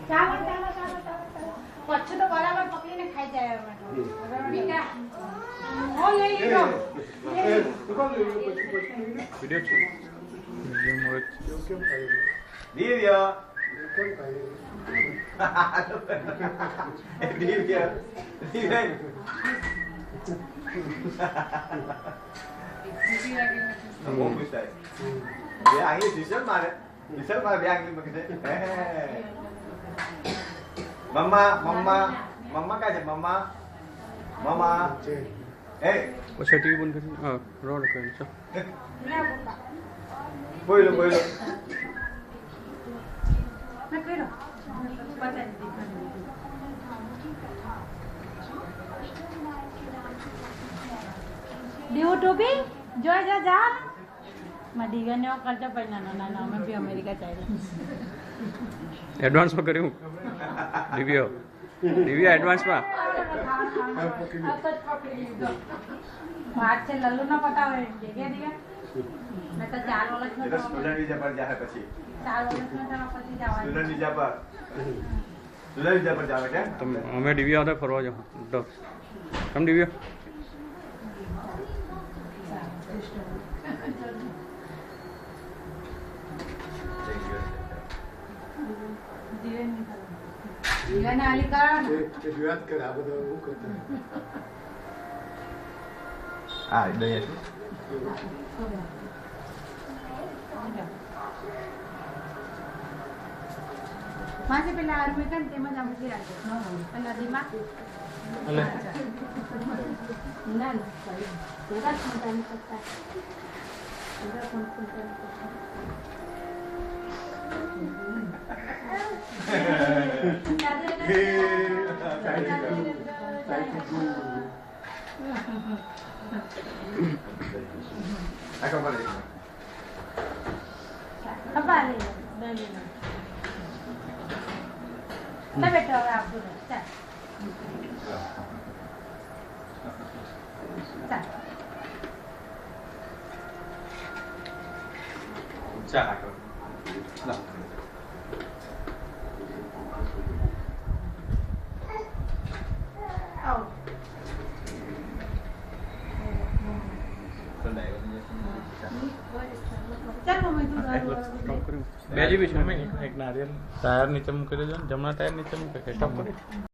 ચાલો પછી તો બરાબર પકડીને ખાઈ જાય Mama, mama, mama ka je mama, mama. Eh, अच्छा टीवी बंद कर हां रोड कर चल बोलो बोलो मैं करो पता नहीं टोपी जो जा जा मैं दिगने करता पहला ना ना मैं भी अमेरिका चाहिए एडवांस में કર્યું રિવ્યુ એડવાન્સ માં વાત છે લલ્લુ ના પટાવે દેગે દેગે मैं तो 4 વર્ષ નો સ્ટુડન્ટ વિઝા પર જાહે પછી 4 વર્ષ નો તો પછી જવાનું સ્ટુડન્ટ વિઝા પર જાવે કે તમે અમે ડિવ્યા હતા ફરવા જાવ તો તમ ડિવ્યા જીવન આલી કરો ને એ વાત કર આ બધું હું કરતો હા દઈએ માસે પેલા આર્મી કન તેમાં જ આપણે રાખજો નદીમાં અલે ના થોડા સમજાને કરતા થોડા કોણ Acá vale. vale dale está beto ahora puro está está Chà acá. No. oh ચાલ મમ્મી તું બે જીબી છે એક નારિયેલ ટાયર નીચે મૂકી દેજો જમણા ટાયર નીચે મૂકે કે ટપ